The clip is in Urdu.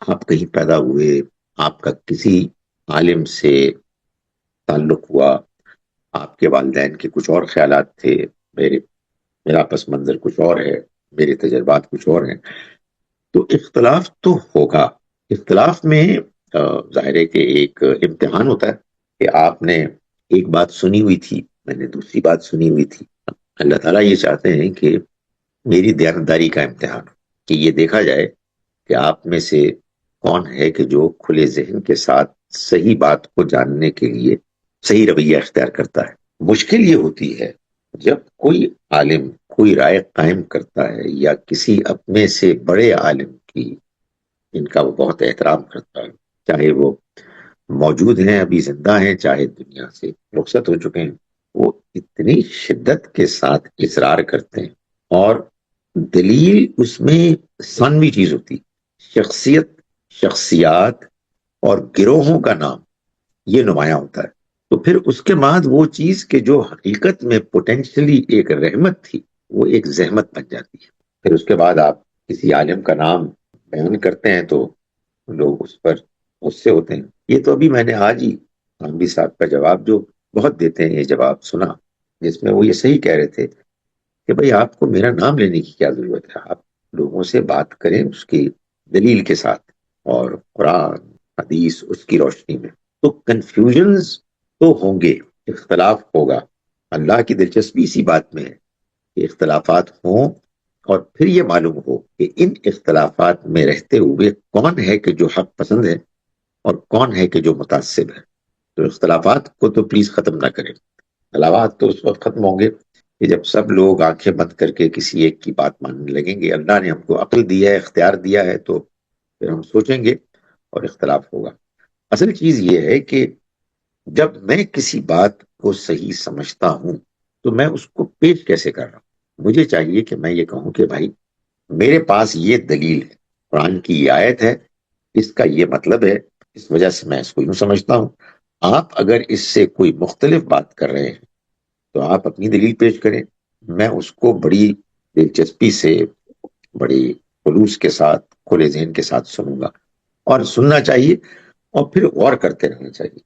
آپ کہیں پیدا ہوئے، آپ کا کسی عالم سے تعلق ہوا، آپ کے والدین کے کچھ اور خیالات تھے، میرے میرا پس منظر کچھ اور ہے، میرے تجربات کچھ اور ہیں، تو اختلاف تو ہوگا۔ اختلاف میں ظاہر ہے کہ ایک امتحان ہوتا ہے کہ آپ نے ایک بات سنی ہوئی تھی، میں نے دوسری بات سنی ہوئی تھی۔ اللہ تعالیٰ یہ چاہتے ہیں کہ میری دیانتداری کا امتحان ہو، کہ یہ دیکھا جائے کہ آپ میں سے کون ہے کہ جو کھلے ذہن کے ساتھ صحیح بات کو جاننے کے لیے صحیح رویہ اختیار کرتا ہے۔ مشکل یہ ہوتی ہے جب کوئی عالم کوئی رائے قائم کرتا ہے یا کسی اپنے سے بڑے عالم کی، ان کا وہ بہت احترام کرتا ہے، چاہے وہ موجود ہیں، ابھی زندہ ہیں، چاہے دنیا سے رخصت ہو چکے ہیں، وہ اتنی شدت کے ساتھ اصرار کرتے ہیں، اور دلیل اس میں ثانوی چیز ہوتی، شخصیت، شخصیات اور گروہوں کا نام یہ نمایاں ہوتا ہے۔ تو پھر اس کے بعد وہ چیز کہ جو حقیقت میں پوٹینشلی ایک رحمت تھی، وہ ایک زحمت بن جاتی ہے۔ پھر اس کے بعد آپ کسی عالم کا نام بیان کرتے ہیں تو لوگ اس پر غصے ہوتے ہیں۔ یہ تو ابھی میں نے آج ہی عامری صاحب کا جواب جو بہت دیتے ہیں، یہ جواب سنا، جس میں وہ یہ صحیح کہہ رہے تھے کہ بھئی آپ کو میرا نام لینے کی کیا ضرورت ہے، آپ لوگوں سے بات کریں اس کی دلیل کے ساتھ، اور قرآن حدیث اس کی روشنی میں۔ تو کنفیوژنز تو ہوں گے، اختلاف ہوگا۔ اللہ کی دلچسپی اسی بات میں ہے کہ اختلافات ہوں، اور پھر یہ معلوم ہو کہ ان اختلافات میں رہتے ہوئے کون ہے کہ جو حق پسند ہے اور کون ہے کہ جو متعصب ہے۔ تو اختلافات کو تو پلیز ختم نہ کریں۔ اختلافات تو اس وقت ختم ہوں گے کہ جب سب لوگ آنکھیں بند کر کے کسی ایک کی بات ماننے لگیں گے۔ اللہ نے ہم کو عقل دیا ہے، اختیار دیا ہے، تو پھر ہم سوچیں گے اور اختلاف ہوگا۔ اصل چیز یہ ہے کہ جب میں کسی بات کو صحیح سمجھتا ہوں تو میں اس کو پیش کیسے کر رہا ہوں؟ مجھے چاہیے کہ میں یہ کہوں کہ بھائی میرے پاس یہ دلیل ہے، قرآن کی یہ آیت ہے، اس کا یہ مطلب ہے، اس وجہ سے میں اس کو یوں سمجھتا ہوں۔ آپ اگر اس سے کوئی مختلف بات کر رہے ہیں تو آپ اپنی دلیل پیش کریں، میں اس کو بڑی دلچسپی سے، بڑی خلوص کے ساتھ، کھلے ذہن کے ساتھ سنوں گا، اور سننا چاہیے اور پھر غور کرتے رہنا چاہیے۔